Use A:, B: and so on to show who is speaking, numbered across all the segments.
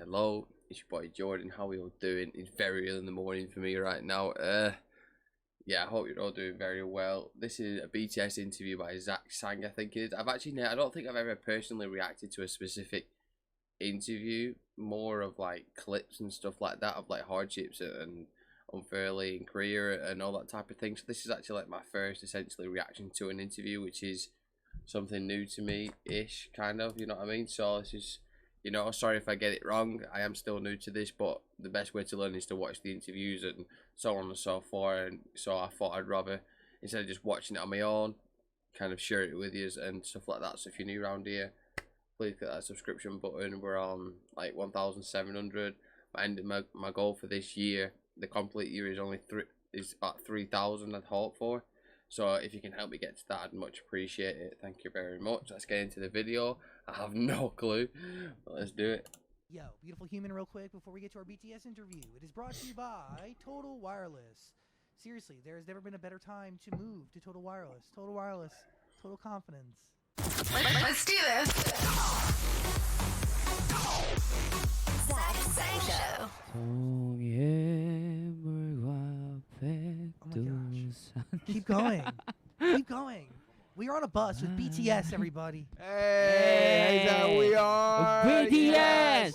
A: hello, it's your boy Jordan. How are you all doing? It's very early in the morning for me right now. Yeah, I hope you're all doing very well. This is a BTS interview by Zach Sang, I think it is. I don't think I've ever personally reacted to a specific interview, more of like clips and stuff like that of like hardships and unfairly in Korea and all that type of thing. So this is actually like my first essentially reaction to an interview, which is something new to me ish, kind of, you know what I mean? So this is, sorry if I get it wrong. I am still new to this, but the best way to learn is to watch the interviews and so on and so forth. And so I thought I'd rather, instead of just watching it on my own, kind of share it with you and stuff like that. So if you're new around here, please click that subscription button. We're on like 1,700. My goal for this year, the complete year, is about 3,000. I'd hope for. So if you can help me get to that, I'd much appreciate it. Thank you very much. Let's get into the video. I have no clue, but let's do it.
B: Yo, beautiful human, real quick before we get to our BTS interview. It is brought to you by Total Wireless. Seriously, there has never been a better time to move to Total Wireless. Total Wireless, total confidence.
C: Let's do this. Zach Sang Show.
B: Oh my gosh. Keep going. Keep going. We are on a bus with BTS, everybody.
D: Hey, we are
B: BTS!
D: Yeah.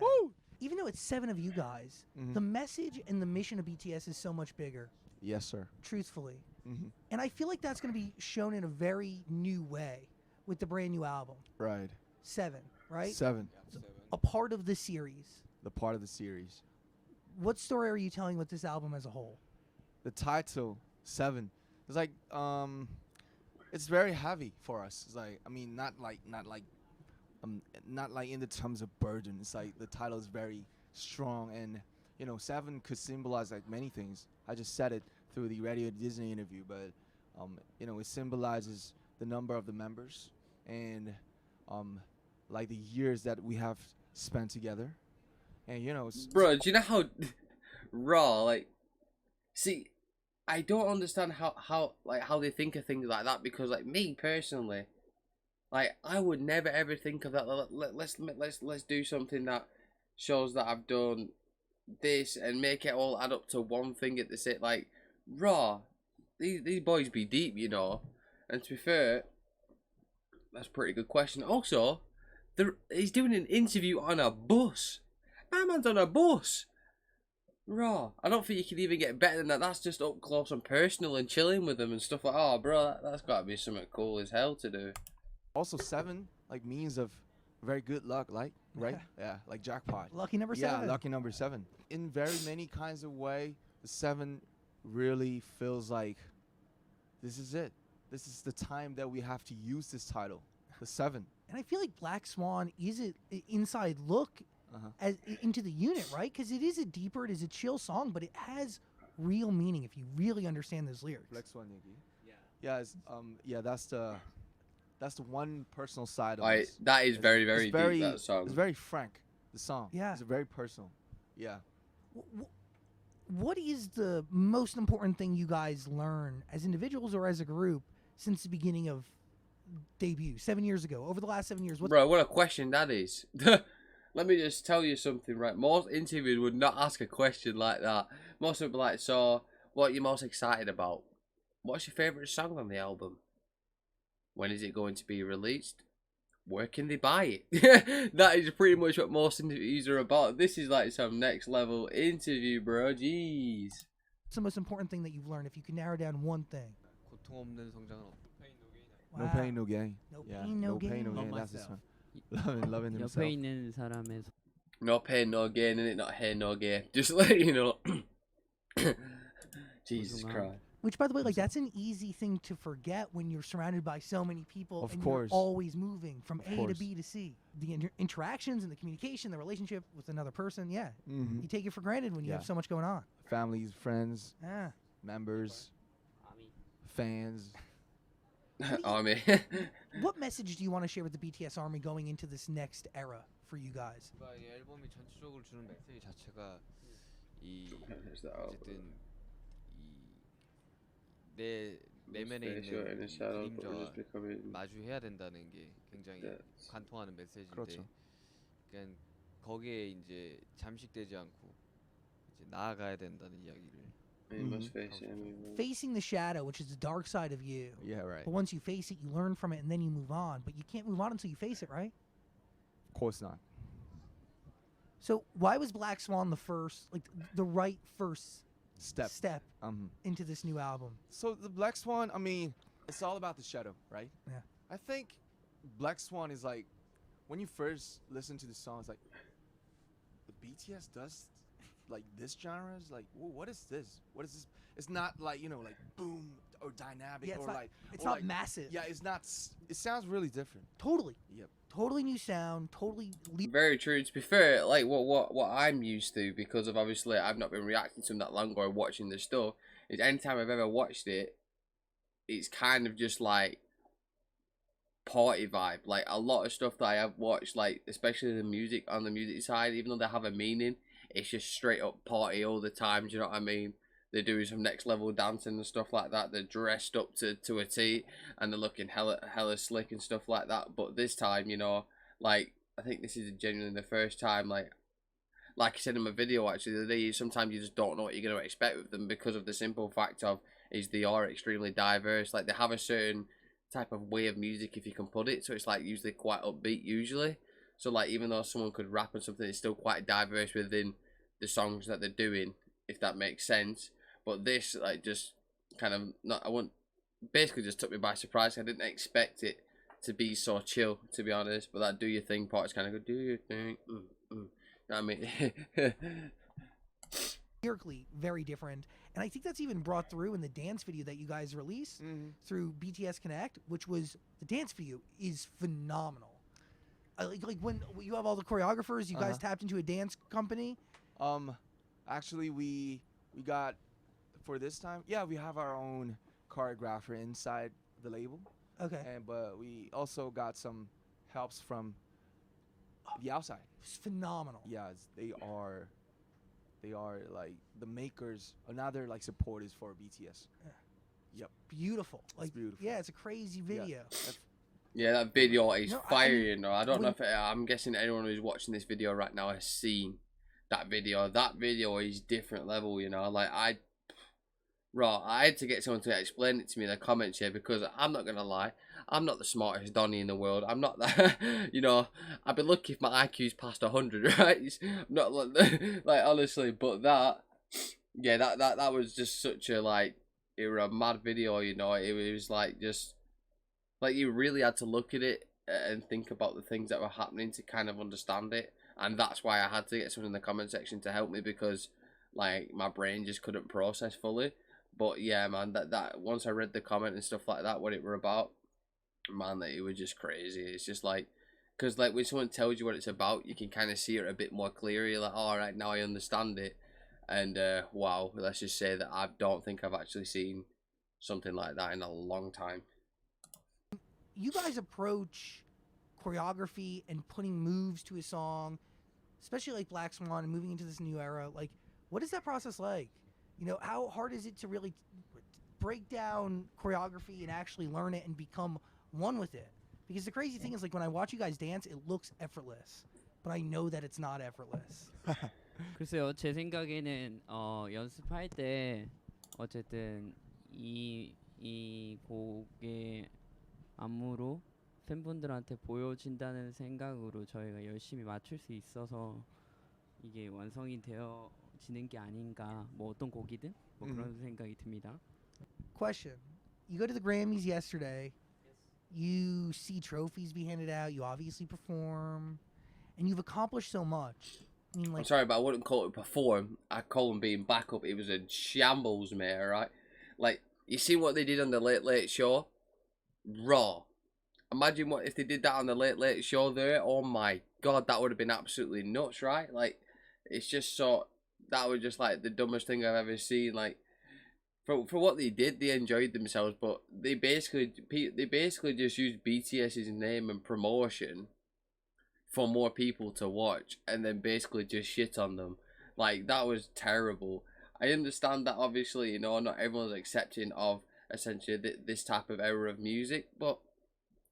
B: Woo! Even though it's 7 of you guys, the message and the mission of BTS is so much bigger.
D: Yes, sir.
B: Truthfully. And I feel like that's going to be shown in a very new way with the brand new album.
D: Right.
B: 7, right?
D: 7.
B: A part of the series.
D: The part of the series.
B: What story are you telling with this album as a whole?
D: The title 7. It's like it's very heavy for us. It's like, I mean, not like in the terms of burden. It's like the title is very strong, and 7 could symbolize like many things. I just said it through the Radio Disney interview, but it symbolizes the number of the members and like the years that we have spent together. And
A: Bro, do you know how raw, like, see, I don't understand how they think of things like that, because like me personally, like I would never ever think of that. Let's do something that shows that I've done this and make it all add up to one thing at the same. Like, raw, these boys be deep, And to be fair, that's a pretty good question. Also, he's doing an interview on a bus. My man's on a bus. Raw. I don't think you can even get better than that. That's just up close and personal and chilling with them and stuff like. Oh, bro, that's got to be something cool as hell to do.
D: Also, 7 like means of very good luck, like right? Yeah, like jackpot.
B: Lucky number 7.
D: Yeah, lucky number 7. In very many kinds of way, the 7 really feels like this is it. This is the time that we have to use this title, the 7.
B: And I feel like Black Swan is an inside look into the unit, right? Because it is a deeper, it is a chill song, but it has real meaning if you really understand those lyrics.
D: Black Swan, yeah, that's the one personal side of it.
A: That is very, very deep, that song.
D: It's very frank, the song.
B: Yeah.
D: It's very personal. Yeah.
B: What is the most important thing you guys learn as individuals or as a group since the beginning of debut 7 years ago? Over the last 7 years,
A: bro, what a question that is. Let me just tell you something, right? Most interviewers would not ask a question like that. Most would be like, so, what are you most excited about? What's your favourite song on the album? When is it going to be released? Where can they buy it? That is pretty much what most interviews are about. This is like some next level interview, bro. Jeez.
B: What's the most important thing that you've learned, if you can narrow down one thing?
D: No pain, no gain.
B: No pain, no gain.
D: No pain, no gain. That's the song. Loving himself.
A: No pain, no gain, and it not hair, no gain. Just let you know. Jesus Christ.
B: Which, by the way, like that's an easy thing to forget when you're surrounded by so many people and you're always moving from A to B to C. The interactions and the communication, the relationship with another person, you take it for granted when you have so much going on.
D: Families, friends, members, fans.
A: Army.
B: What message do you want to share with the BTS Army going into this next era for you guys?
E: 이 앨범이 전체적으로 주는 메시지 자체가 어쨌든 내 내면에 있는 그림자와 마주해야 된다는 게 굉장히 관통하는 메시지인데, 그러니까 거기에 이제 잠식되지 않고 이제 나아가야 된다는 이야기를.
A: You must face it.
B: Facing the shadow, which is the dark side of you.
D: Yeah, right.
B: But once you face it, you learn from it, and then you move on. But you can't move on until you face it, right?
D: Of course not.
B: So why was Black Swan the first, like the right first step into this new album?
D: So the Black Swan, I mean, it's all about the shadow, right?
B: Yeah.
D: I think Black Swan is like, when you first listen to the song, it's like, the BTS does like this genre? Is like, what is this? What is this? It's not like, you know, like boom or dynamic,
B: Yeah, it's
D: or
B: not,
D: like
B: it's
D: or
B: not
D: like,
B: massive.
D: Yeah, it's not. It sounds really different.
B: Totally.
D: Yep.
B: Totally new sound. Totally.
A: Very true. To be fair, like what I'm used to, because of obviously I've not been reacting to them that long or watching the stuff, is anytime I've ever watched it, it's kind of just like party vibe. Like a lot of stuff that I have watched, like especially the music on the music side, even though they have a meaning, it's just straight up party all the time. Do you know what I mean? They're doing some next level dancing and stuff like that. They're dressed up to a T, and they're looking hella slick and stuff like that. But this time, you know, like I think this is genuinely the first time, like I said in my video actually the other day, sometimes you just don't know what you're gonna expect with them, because of the simple fact of is they are extremely diverse. Like they have a certain type of way of music, if you can put it. So it's like usually quite upbeat usually. So like even though someone could rap on something, it's still quite diverse within the songs that they're doing, if that makes sense. But this like just kind of not, I want basically just took me by surprise. I didn't expect it to be so chill, to be honest. But that do your thing part is kind of good. Do your thing. You know what I mean?
B: Lyrically very different, and I think that's even brought through in the dance video that you guys released through BTS Connect, which was the dance video is phenomenal. Like when you have all the choreographers, you guys tapped into a dance company.
D: Actually, we got for this time. Yeah, we have our own choreographer inside the label.
B: Okay.
D: But we also got some helps from the outside.
B: It's phenomenal.
D: Yeah, they are like the makers, another like supporters for BTS. Yep.
B: Beautiful.
D: It's beautiful.
B: Yeah, it's a crazy video.
A: Yeah, that video is fire, you know. I don't know
B: when-
A: if I'm guessing anyone who's watching this video right now has seen that video. That video is different level, you know. Like I had to get someone to explain it to me in the comments here, because I'm not gonna lie, I'm not the smartest Donnie in the world. I'm not that, you know. I'd be lucky if my IQ's past 100, right? It's not like honestly, but that was just such a like, it was a mad video, you know. It was like just like you really had to look at it and think about the things that were happening to kind of understand it, and that's why I had to get someone in the comment section to help me, because like my brain just couldn't process fully. But yeah, man, that once I read the comment and stuff like that, what it were about, man, that it was just crazy. It's just like, because like when someone tells you what it's about, you can kind of see it a bit more clearly. Like, all right, now I understand it. And wow, let's just say that I don't think I've actually seen something like that in a long time.
B: You guys approach choreography and putting moves to a song, especially like Black Swan and moving into this new era. Like, what is that process like? You know, how hard is it to really break down choreography and actually learn it and become one with it? Because the crazy thing is, like, when I watch you guys dance, it looks effortless, but I know that it's not effortless.
F: 글쎄요, 제 생각에는 연습할 때 어쨌든 이 곡의 안무로 팬분들한테 보여진다는 생각으로 저희가 열심히 맞출 수 있어서 이게 완성이 되어지는 게 아닌가. 뭐 어떤 곡이든 뭐 그런 생각이 듭니다.
B: Question: you go to the Grammys yesterday. You see trophies be handed out. You obviously perform, and you've accomplished so much. I mean, like,
A: I'm sorry, but I wouldn't call it perform. I'd call them being backup. It was a shambles, mate. Alright, like you see what they did on the Late Late Show, raw. Imagine what if they did that on the Late Late Show there. Oh my god, that would have been absolutely nuts, right? Like, it's just so, that was just like the dumbest thing I've ever seen. Like, for what they did, they enjoyed themselves, but they basically just used BTS's name and promotion for more people to watch, and then basically just shit on them. Like, that was terrible. I understand that obviously, you know, not everyone's accepting of essentially this type of era of music, but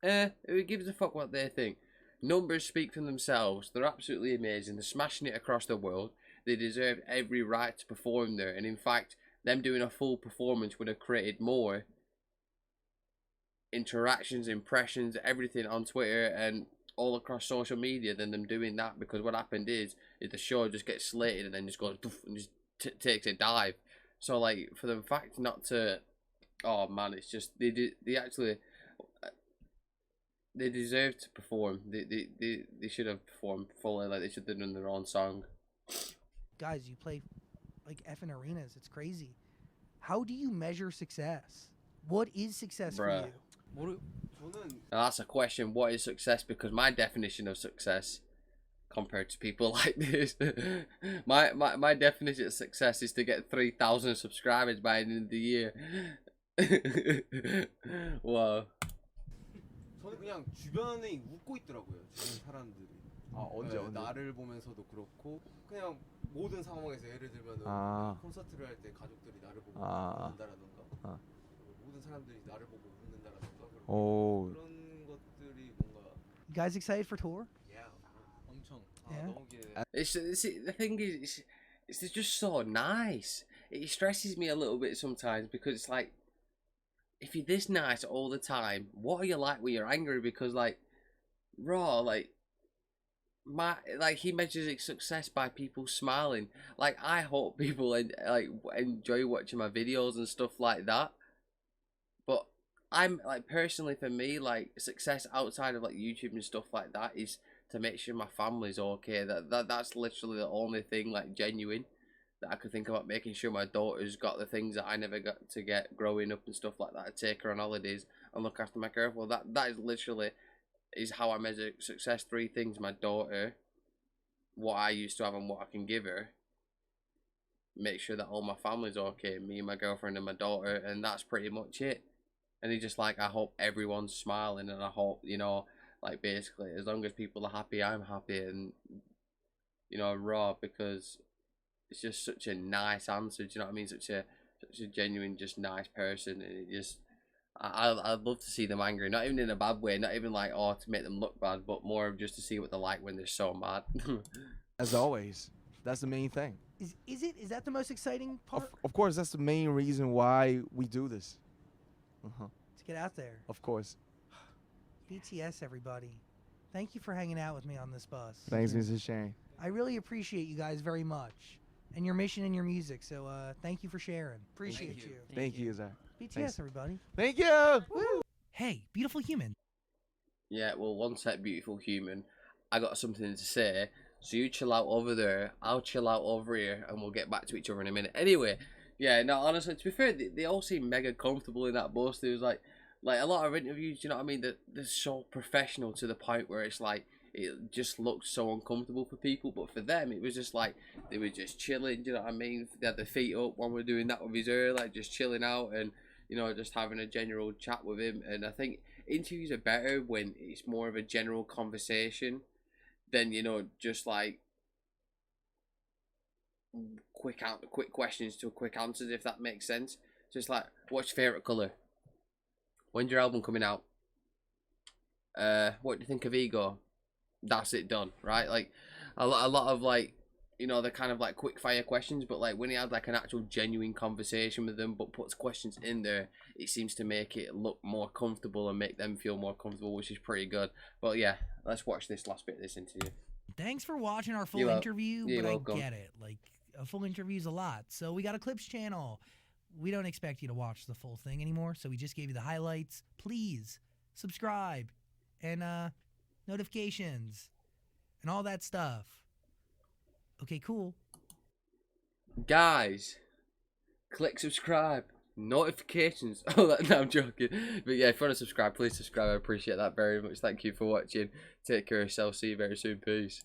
A: who gives a fuck what they think? numbers speak for themselves. They're absolutely amazing. They're smashing it across the world. They deserve every right to perform there. And in fact, them doing a full performance would have created more interactions, impressions, everything on Twitter and all across social media than them doing that. Because what happened is the show just gets slated and then just goes and just takes a dive. So like for the fact not to, oh man, it's just they actually they deserve to perform. They should have performed fully. Like they should have done their own song.
B: Guys, you play like effing arenas. It's crazy. How do you measure success? What is success for
A: Bruh.
B: you?
A: Now, that's a question. What is success? Because my definition of success, compared to people like this, my definition of success is to get 3,000 subscribers by the end of the year. Wow.
G: 저는 그냥 주변에 웃고 있더라고요. 주변 사람들이.
D: 언제?
G: 나를 보면서도 그렇고 그냥 모든 상황에서 예를 들면 콘서트를 할 때 가족들이 나를 보고 웃는다라던가 모든 사람들이 나를 보고 웃는다라던가 그런 것들이 뭔가.
B: You guys excited for tour?
G: 엄청.
B: Yeah.
G: 너무 기대.
A: It's the thing is, it's just so nice. It stresses me a little bit sometimes because it's like, if you're this nice all the time, what are you like when you're angry? Because like, raw, like he measures his success by people smiling. Like I hope people enjoy watching my videos and stuff like that. But I'm like personally for me, like success outside of like YouTube and stuff like that is to make sure my family's okay. That's literally the only thing like genuine that I could think about, making sure my daughter's got the things that I never got to get growing up and stuff like that. I take her on holidays and look after my girl. That is literally is how I measure success. 3 things: my daughter, what I used to have and what I can give her, make sure that all my family's okay, me, my girlfriend and my daughter, and that's pretty much it. And he's just like, I hope everyone's smiling, and I hope, you know, like basically as long as people are happy, I'm happy. And you know, raw, because it's just such a nice answer. Do you know what I mean? Such a genuine, just nice person, and it just I'd love to see them angry, not even in a bad way, not even like to make them look bad, but more of just to see what they're like when they're so mad.
D: As always, that's the main thing.
B: Is that the most exciting part?
D: Of course, that's the main reason why we do this.
B: To get out there.
D: Of course.
B: BTS, everybody. Thank you for hanging out with me on this bus.
D: Thanks, Mrs. Shane.
B: I really appreciate you guys very much. And your mission and your music. So thank you for sharing. Appreciate you.
D: Thank you, Zach.
B: BTS,
D: Thanks.
B: everybody.
D: Thank you.
B: Woo. Hey, beautiful human.
A: Yeah, well, one sec, beautiful human. I got something to say. So you chill out over there, I'll chill out over here, and we'll get back to each other in a minute. Anyway, yeah, no, honestly, to be fair, they all seem mega comfortable in that bus. There was like a lot of interviews, you know what I mean? They're so professional to the point where it's like, it just looked so uncomfortable for people, but for them it was just like they were just chilling. Do you know what I mean? They had their feet up. One were doing that with his hair, like just chilling out and, you know, just having a general chat with him. And I think interviews are better when it's more of a general conversation than, you know, just like quick questions to quick answers, if that makes sense. Just like, what's your favorite color? When's your album coming out? What do you think of Ego? That's it, done, right? Like a lot of like, you know, the kind of like quick fire questions, but like when he had like an actual genuine conversation with them but puts questions in there, it seems to make it look more comfortable and make them feel more comfortable, which is pretty good. But yeah, let's watch this last bit of this interview.
B: Thanks for watching our full interview, but I get it. Like a full interview is a lot. So we got a clips channel. We don't expect you to watch the full thing anymore, so we just gave you the highlights. Please subscribe and notifications and all that stuff. Okay, cool.
A: Guys, click subscribe, notifications. No, I'm joking. But yeah, if you want to subscribe, please subscribe. I appreciate that very much. Thank you for watching. Take care of yourself. See you very soon. Peace.